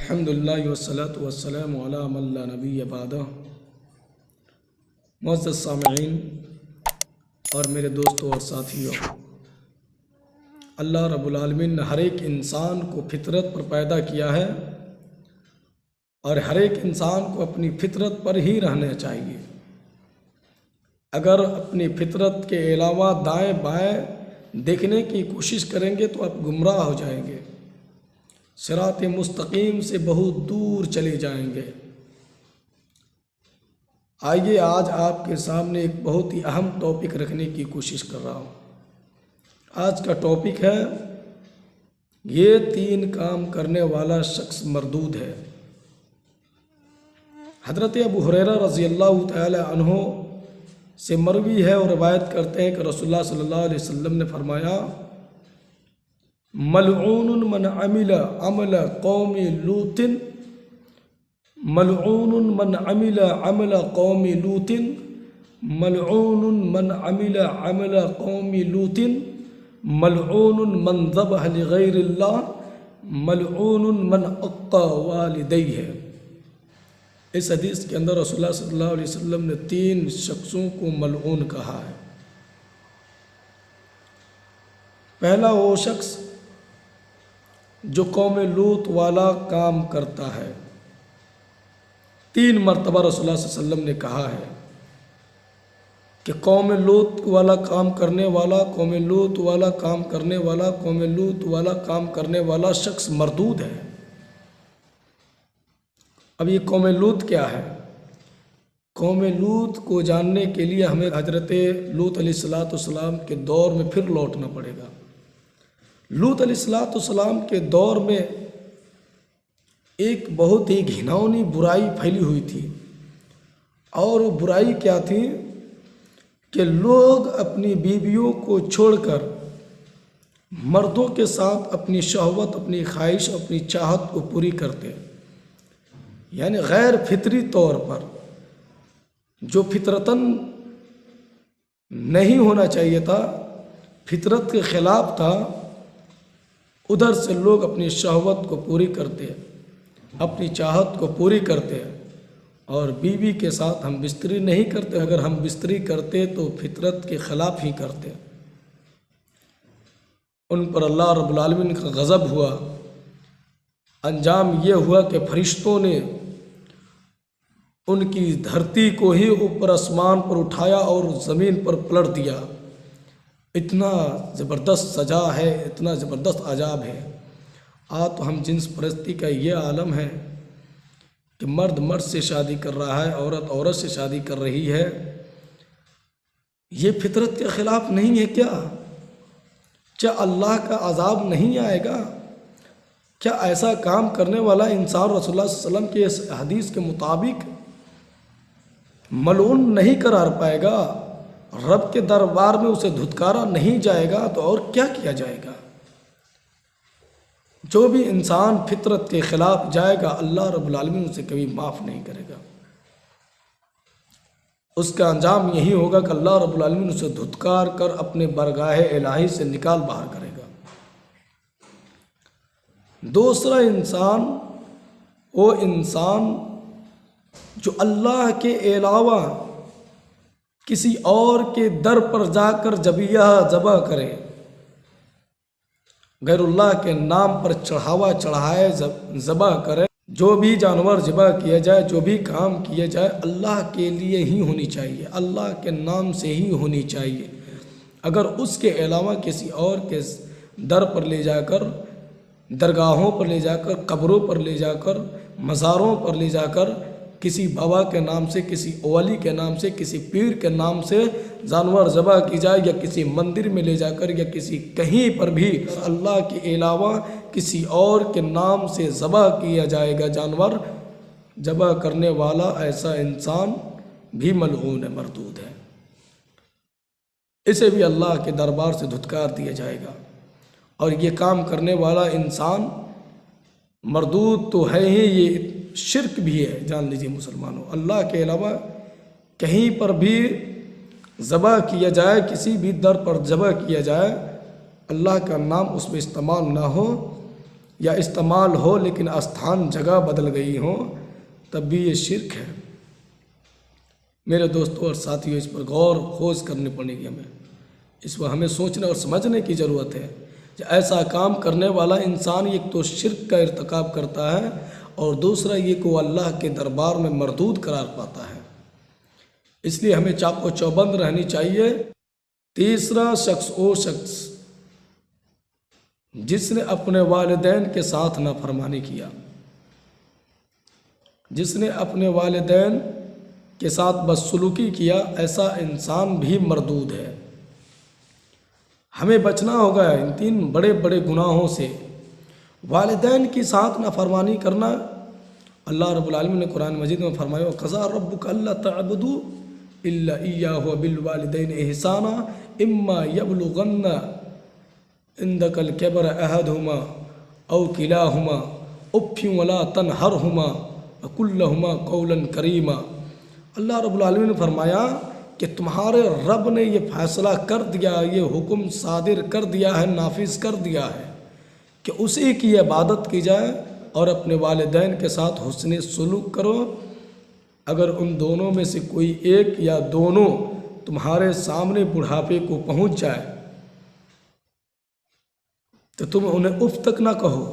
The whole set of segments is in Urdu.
الحمدللہ والصلاة والسلام علی من لا نبی بعدہ۔ معزز سامعین اور میرے دوستوں اور ساتھیوں، اللہ رب العالمین نے ہر ایک انسان کو فطرت پر پیدا کیا ہے اور ہر ایک انسان کو اپنی فطرت پر ہی رہنا چاہیے۔ اگر اپنی فطرت کے علاوہ دائیں بائیں دیکھنے کی کوشش کریں گے تو آپ گمراہ ہو جائیں گے، صراط مستقیم سے بہت دور چلے جائیں گے۔ آئیے آج آپ کے سامنے ایک بہت ہی اہم ٹاپک رکھنے کی کوشش کر رہا ہوں۔ آج کا ٹاپک ہے یہ 3 کام کرنے والا شخص مردود ہے۔ حضرت ابو ہریرہ رضی اللہ تعالی عنہ سے مروی ہے اور روایت کرتے ہیں کہ رسول اللہ صلی اللہ علیہ وسلم نے فرمایا، ملعون من عمل عمل قوم لوط، ملعون من عمل عمل قوم لوط، ملعون من عمل عمل قوم لوط، ملعون من ذبح لغیر اللہ، ملعون من عق والدیہ۔ اس حدیث کے اندر رسول اللہ صلی اللہ علیہ وسلم نے 3 شخصوں کو ملعون کہا ہے۔ پہلا وہ شخص جو قوم لوط والا کام کرتا ہے۔ 3 مرتبہ رسول اللہ صلی اللہ علیہ وسلم نے کہا ہے کہ قوم لوط والا کام کرنے والا، قوم لوط والا کام کرنے والا، قوم لوط والا کام کرنے والا شخص مردود ہے۔ اب یہ قوم لوط کیا ہے؟ قوم لوط کو جاننے کے لیے ہمیں حضرت لوط علیہ السلام کے دور میں پھر لوٹنا پڑے گا۔ لوط علیہ السلام کے دور میں ایک بہت ہی گھناؤنی برائی پھیلی ہوئی تھی، اور وہ برائی کیا تھی کہ لوگ اپنی بیویوں کو چھوڑ کر مردوں کے ساتھ اپنی شہوت، اپنی خواہش، اپنی چاہت کو پوری کرتے، یعنی غیر فطری طور پر جو فطرتاً نہیں ہونا چاہیے تھا، فطرت کے خلاف تھا، ادھر سے لوگ اپنی شہوت کو پوری کرتے، اپنی چاہت کو پوری کرتے، اور بیوی کے ساتھ ہم بستری نہیں کرتے۔ اگر ہم بستری کرتے تو فطرت کے خلاف ہی کرتے۔ ان پر اللہ رب العالمین کا غضب ہوا۔ انجام یہ ہوا کہ فرشتوں نے ان کی دھرتی کو ہی اوپر آسمان پر اٹھایا اور زمین پر پلٹ دیا۔ اتنا زبردست سزا ہے، اتنا زبردست عذاب ہے۔ آج تو ہم جنس پرستی کا یہ عالم ہے کہ مرد مرد سے شادی کر رہا ہے، عورت عورت سے شادی کر رہی ہے۔ یہ فطرت کے خلاف نہیں ہے کیا اللہ کا عذاب نہیں آئے گا؟ کیا ایسا کام کرنے والا انسان رسول اللہ صلی اللہ علیہ وسلم کی اس حدیث کے مطابق ملعون نہیں قرار پائے گا؟ رب کے دربار میں اسے دھتکارا نہیں جائے گا تو اور کیا کیا جائے گا؟ جو بھی انسان فطرت کے خلاف جائے گا، اللہ رب العالمین اسے کبھی معاف نہیں کرے گا۔ اس کا انجام یہی ہوگا کہ اللہ رب العالمین اسے دھتکار کر اپنے برگاہ الہی سے نکال باہر کرے گا۔ دوسرا انسان، وہ انسان جو اللہ کے علاوہ کسی اور کے در پر جا کر ذبیحہ ذبح کرے، غیر اللہ کے نام پر چڑھاوا چڑھائے، ذبح کرے۔ جو بھی جانور ذبح کیا جائے، جو بھی کام کیا جائے، اللہ کے لیے ہی ہونی چاہیے، اللہ کے نام سے ہی ہونی چاہیے۔ اگر اس کے علاوہ کسی اور کے در پر لے جا کر، درگاہوں پر لے جا کر، قبروں پر لے جا کر، مزاروں پر لے جا کر کسی بابا کے نام سے، کسی اولی کے نام سے، کسی پیر کے نام سے جانور ذبح کی جائے، یا کسی مندر میں لے جا کر، یا کسی کہیں پر بھی اللہ کے علاوہ کسی اور کے نام سے ذبح کیا جائے گا جانور، ذبح کرنے والا ایسا انسان بھی ملعون ہے، مردود ہے۔ اسے بھی اللہ کے دربار سے دھتکار دیا جائے گا۔ اور یہ کام کرنے والا انسان مردود تو ہے ہی، یہ شرک بھی ہے۔ جان لیجیے مسلمانوں، اللہ کے علاوہ کہیں پر بھی ذبح کیا جائے، کسی بھی در پر ذبح کیا جائے، اللہ کا نام اس میں استعمال نہ ہو، یا استعمال ہو لیکن استھان جگہ بدل گئی ہوں تب بھی یہ شرک ہے۔ میرے دوستوں اور ساتھیوں، اس پر غور خوض کرنی پڑے گی ہمیں، اس پر ہمیں سوچنے اور سمجھنے کی ضرورت ہے کہ ایسا کام کرنے والا انسان ایک تو شرک کا ارتکاب کرتا ہے اور دوسرا یہ کہ وہ اللہ کے دربار میں مردود قرار پاتا ہے۔ اس لیے ہمیں چاق و چوبند رہنی چاہیے۔ تیسرا شخص وہ شخص جس نے اپنے والدین کے ساتھ نافرمانی کیا، جس نے اپنے والدین کے ساتھ بدسلوکی کیا، ایسا انسان بھی مردود ہے۔ ہمیں بچنا ہوگا ان تین بڑے بڑے گناہوں سے۔ والدین کے ساتھ نافرمانی کرنا، اللہ رب العالمین نے قرآن مجید میں فرمایا وَقَضَىٰ رَبُّكَ أَلَّا تَعْبُدُوا إِلَّا إِيَّاهُ وَبِالْوَالِدَيْنِ إِحْسَانًا إِمَّا يَبْلُغَنَّ عِندَكَ الْكِبَرَ أَحَدُهُمَا أَوْ كِلَاهُمَا أُفٍّ وَلَا تَنْهَرْهُمَا وَقُل لَّهُمَا قَوْلًا كَرِيمًا۔ اللہ رب العالمین نے فرمایا کہ تمہارے رب نے یہ فیصلہ کر دیا، یہ حکم صادر کر دیا ہے، نافذ کر دیا ہے کہ اسی کی عبادت کی جائے اور اپنے والدین کے ساتھ حسن سلوک کرو۔ اگر ان دونوں میں سے کوئی ایک یا دونوں تمہارے سامنے بڑھاپے کو پہنچ جائے تو تم انہیں اف تک نہ کہو،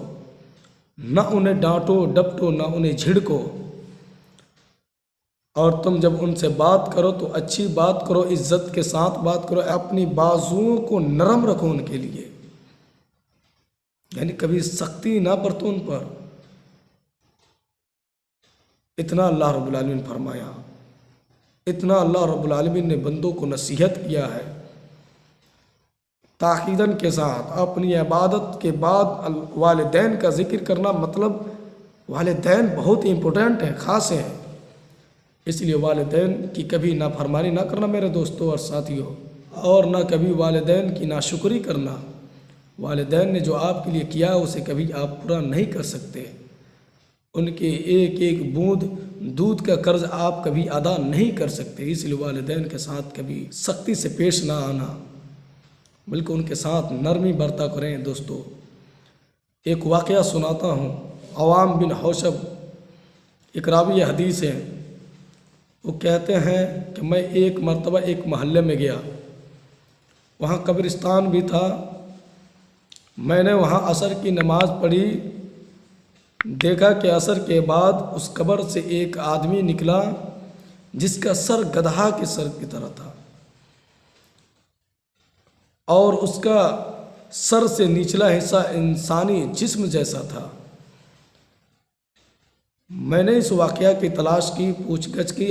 نہ انہیں ڈانٹو ڈپٹو، نہ انہیں جھڑکو، اور تم جب ان سے بات کرو تو اچھی بات کرو، عزت کے ساتھ بات کرو، اپنی بازوؤں کو نرم رکھو ان کے لیے، یعنی کبھی سختی نہ برتو ان پر۔ اتنا اللہ رب العالمین نے فرمایا، اتنا اللہ رب العالمین نے بندوں کو نصیحت کیا ہے تاکیداً کے ساتھ۔ اپنی عبادت کے بعد والدین کا ذکر کرنا، مطلب والدین بہت امپورٹنٹ ہیں، خاص ہیں، اس لیے والدین کی کبھی نافرمانی نہ کرنا میرے دوستوں اور ساتھیوں، اور نہ کبھی والدین کی ناشکری کرنا۔ والدین نے جو آپ کے لیے کیا اسے کبھی آپ پورا نہیں کر سکتے، ان کے ایک ایک بوند دودھ کا قرض آپ کبھی ادا نہیں کر سکتے، اس لیے والدین کے ساتھ کبھی سختی سے پیش نہ آنا، بلکہ ان کے ساتھ نرمی برتا کریں۔ دوستو، ایک واقعہ سناتا ہوں۔ عوام بن حوشب ایک راوی حدیث ہے، وہ کہتے ہیں کہ میں ایک مرتبہ ایک محلے میں گیا، وہاں قبرستان بھی تھا، میں نے وہاں عصر کی نماز پڑھی، دیکھا کہ عصر کے بعد اس قبر سے ایک آدمی نکلا جس کا سر گدھا کے سر کی طرح تھا اور اس کا سر سے نچلا حصہ انسانی جسم جیسا تھا۔ میں نے اس واقعہ کی تلاش کی، پوچھ گچھ کی،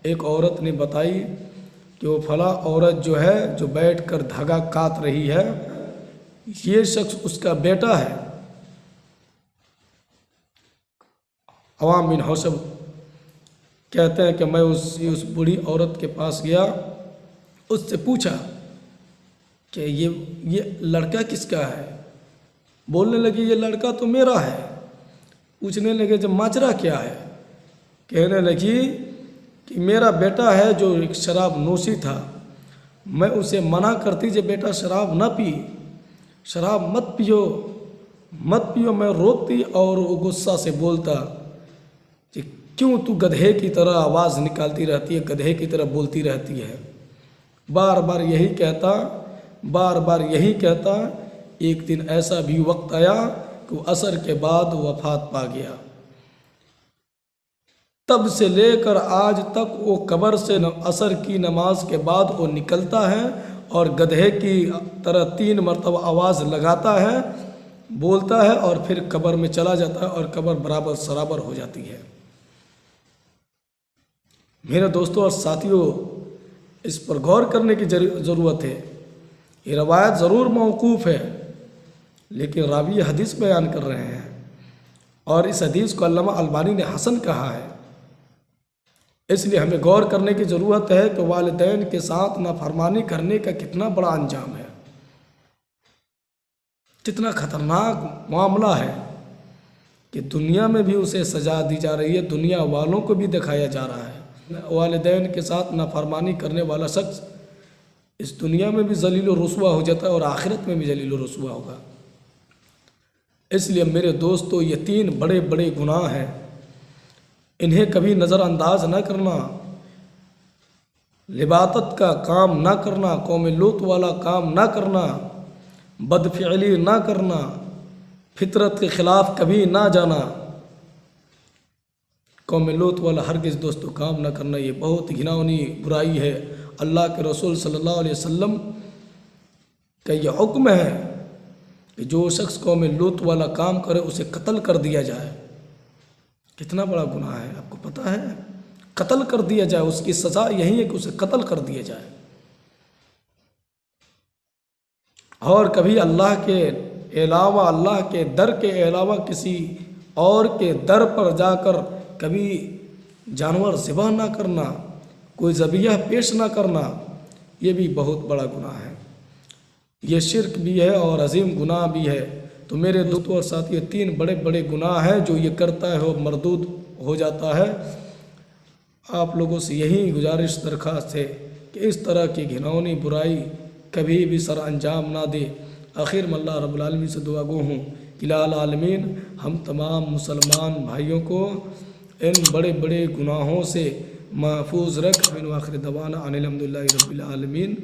ایک عورت نے بتائی کہ وہ فلاں عورت جو ہے جو بیٹھ کر دھاگا کاٹ رہی ہے، یہ شخص اس کا بیٹا ہے۔ عوام بن حوشب کہتے ہیں کہ میں اس بوڑھی عورت کے پاس گیا، اس سے پوچھا کہ یہ لڑکا کس کا ہے؟ بولنے لگی یہ لڑکا تو میرا ہے۔ پوچھنے لگے جب ماجرا کیا ہے؟ کہنے لگی کہ میرا بیٹا ہے جو ایک شراب نوشی تھا، میں اسے منع کرتی کہ بیٹا شراب نہ پی، شراب مت پیو مت پیو، میں روکتی اور وہ غصہ سے بولتا کہ کیوں تو گدھے کی طرح آواز نکالتی رہتی ہے، گدھے کی طرح بولتی رہتی ہے، بار بار یہی کہتا۔ ایک دن ایسا بھی وقت آیا کہ وہ عصر کے بعد وفات پا گیا۔ تب سے لے کر آج تک وہ قبر سے عصر کی نماز کے بعد وہ نکلتا ہے اور گدھے کی طرح 3 مرتبہ آواز لگاتا ہے، بولتا ہے اور پھر قبر میں چلا جاتا ہے اور قبر برابر سرابر ہو جاتی ہے۔ میرے دوستوں اور ساتھیوں، اس پر غور کرنے کی ضرورت ہے۔ یہ روایت ضرور موقوف ہے لیکن راوی حدیث بیان کر رہے ہیں، اور اس حدیث کو علامہ البانی نے حسن کہا ہے۔ اس لیے ہمیں غور کرنے کی ضرورت ہے کہ والدین کے ساتھ نافرمانی کرنے کا کتنا بڑا انجام ہے، کتنا خطرناک معاملہ ہے کہ دنیا میں بھی اسے سزا دی جا رہی ہے، دنیا والوں کو بھی دکھایا جا رہا ہے۔ والدین کے ساتھ نافرمانی کرنے والا شخص اس دنیا میں بھی ذلیل و رسوا ہو جاتا ہے اور آخرت میں بھی ذلیل و رسوا ہوگا۔ اس لیے میرے دوستو یہ 3 بڑے بڑے گناہ ہیں، انہیں کبھی نظر انداز نہ کرنا۔ لباطت کا کام نہ کرنا، قوم لوط والا کام نہ کرنا، بدفعلی نہ کرنا، فطرت کے خلاف کبھی نہ جانا، قوم لوط والا ہرگز دوستو کام نہ کرنا، یہ بہت گھناؤنی برائی ہے۔ اللہ کے رسول صلی اللہ علیہ وسلم کا یہ حکم ہے کہ جو شخص قوم لوط والا کام کرے اسے قتل کر دیا جائے۔ کتنا بڑا گناہ ہے آپ کو پتہ ہے؟ قتل کر دیا جائے، اس کی سزا یہی ہے کہ اسے قتل کر دیا جائے۔ اور کبھی اللہ کے علاوہ، اللہ کے در کے علاوہ کسی اور کے در پر جا کر کبھی جانور ذبح نہ کرنا، کوئی ذبیحہ پیش نہ کرنا، یہ بھی بہت بڑا گناہ ہے۔ یہ شرک بھی ہے اور عظیم گناہ بھی ہے۔ تو میرے دوستو اور ساتھیو، 3 بڑے بڑے گناہ ہیں جو یہ کرتا ہے وہ مردود ہو جاتا ہے۔ آپ لوگوں سے یہی گزارش درخواست ہے کہ اس طرح کی گھناؤنی برائی کبھی بھی سر انجام نہ دے۔ آخر میں اللہ رب العالمین سے دعا گو ہوں کہ العالمین ہم تمام مسلمان بھائیوں کو ان بڑے بڑے گناہوں سے محفوظ رکھ۔ آخر دعوانا ان الحمدللہ رب العالمین۔